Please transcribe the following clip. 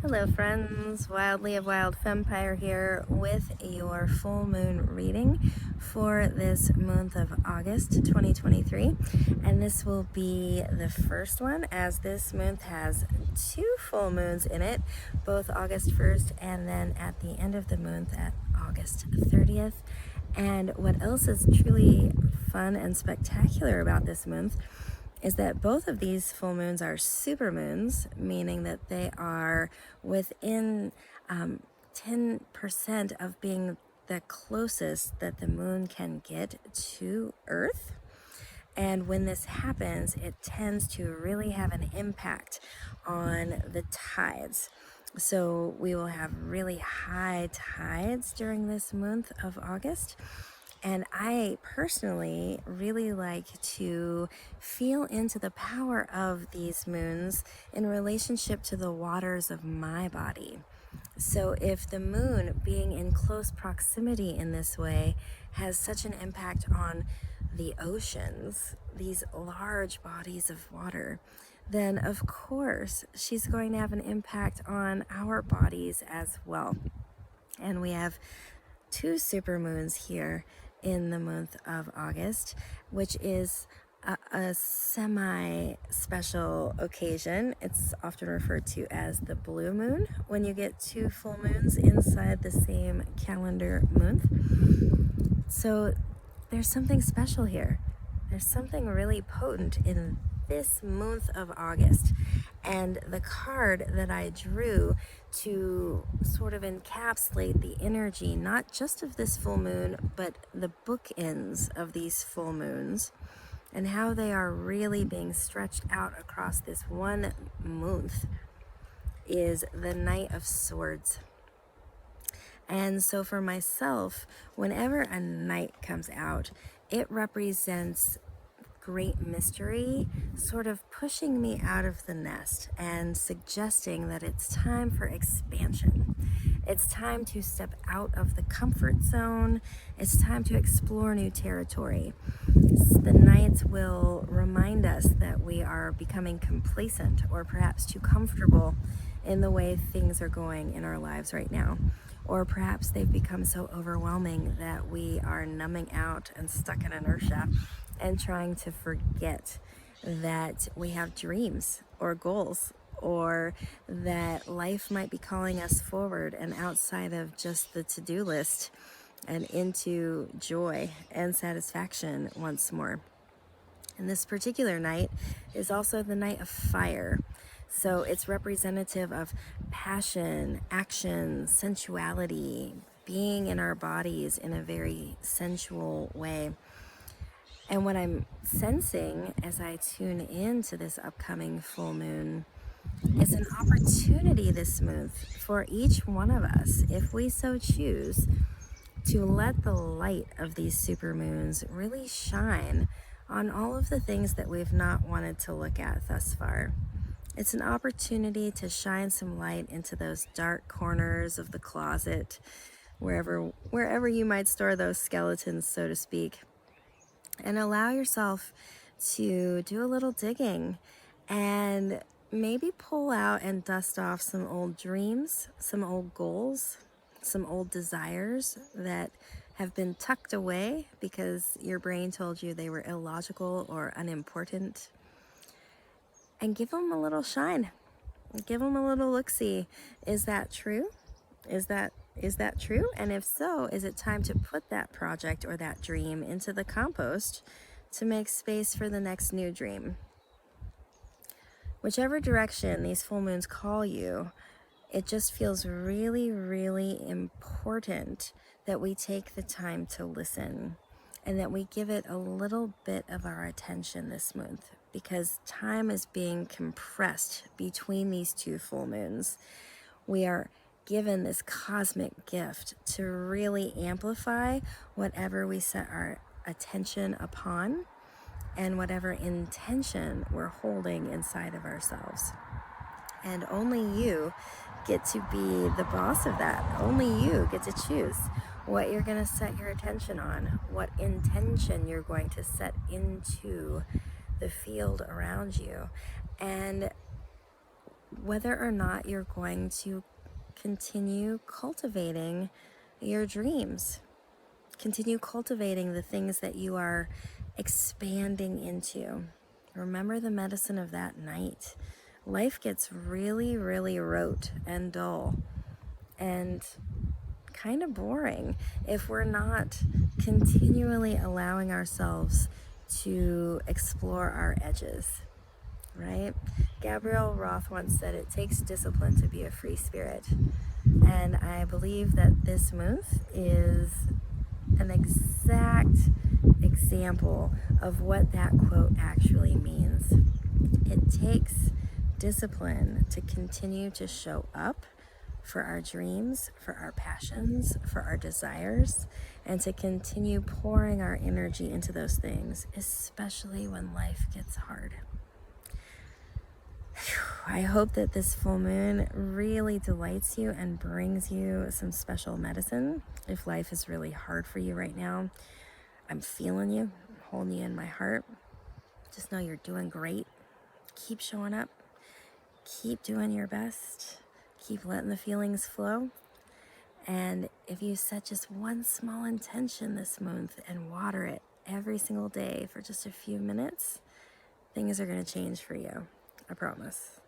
Hello friends, Wildly of Wild Fempire here with your full moon reading for this month of August 2023, and this will be the first one as this month has two full moons in it, both August 1st and then at the end of the month at August 30th. And what else is truly fun and spectacular about this month is that both of these full moons are supermoons, meaning that they are within 10% of being the closest that the moon can get to Earth. And when this happens, it tends to really have an impact on the tides. So we will have really high tides during this month of August. And I personally really like to feel into the power of these moons in relationship to the waters of my body. So if the moon being in close proximity in this way has such an impact on the oceans, these large bodies of water, then of course she's going to have an impact on our bodies as well. And we have two supermoons here in the month of August, which is a semi-special occasion. It's often referred to as the blue moon when you get two full moons inside the same calendar month. So there's something special here. There's something really potent in this month of August. And the card that I drew to sort of encapsulate the energy, not just of this full moon, but the bookends of these full moons and how they are really being stretched out across this one month, is the Knight of Swords. And so for myself, whenever a knight comes out, it represents great mystery, sort of pushing me out of the nest and suggesting that it's time for expansion. It's time to step out of the comfort zone. It's time to explore new territory. The knights will remind us that we are becoming complacent or perhaps too comfortable in the way things are going in our lives right now. Or perhaps they've become so overwhelming that we are numbing out and stuck in inertia and trying to forget that we have dreams or goals, or that life might be calling us forward and outside of just the to-do list and into joy and satisfaction once more. And this particular night is also the night of fire. So it's representative of passion, action, sensuality, being in our bodies in a very sensual way. And what I'm sensing as I tune into this upcoming full moon is an opportunity this month for each one of us, if we so choose, to let the light of these supermoons really shine on all of the things that we've not wanted to look at thus far. It's an opportunity to shine some light into those dark corners of the closet, wherever you might store those skeletons, so to speak. And allow yourself to do a little digging and maybe pull out and dust off some old dreams, some old goals, some old desires that have been tucked away because your brain told you they were illogical or unimportant. And give them a little shine. Give them a little look-see. Is that true? Is that true? And if so, is it time to put that project or that dream into the compost to make space for the next new dream? Whichever direction these full moons call you, it just feels really, really important that we take the time to listen and that we give it a little bit of our attention this month, because time is being compressed between these two full moons. We are given this cosmic gift to really amplify whatever we set our attention upon and whatever intention we're holding inside of ourselves. And only you get to be the boss of that. Only you get to choose what you're going to set your attention on, what intention you're going to set into the field around you. And whether or not you're going to continue cultivating your dreams, continue cultivating the things that you are expanding into. Remember the medicine of that night. Life gets really, really rote and dull and kind of boring if we're not continually allowing ourselves to explore our edges, right? Gabrielle Roth once said it takes discipline to be a free spirit. And I believe that this moonth is an exact example of what that quote actually means. It takes discipline to continue to show up for our dreams, for our passions, for our desires, and to continue pouring our energy into those things, especially when life gets hard. I hope that this full moon really delights you and brings you some special medicine. If life is really hard for you right now, I'm feeling you, I'm holding you in my heart. Just know you're doing great. Keep showing up. Keep doing your best. Keep letting the feelings flow. And if you set just one small intention this month and water it every single day for just a few minutes, things are going to change for you. I promise.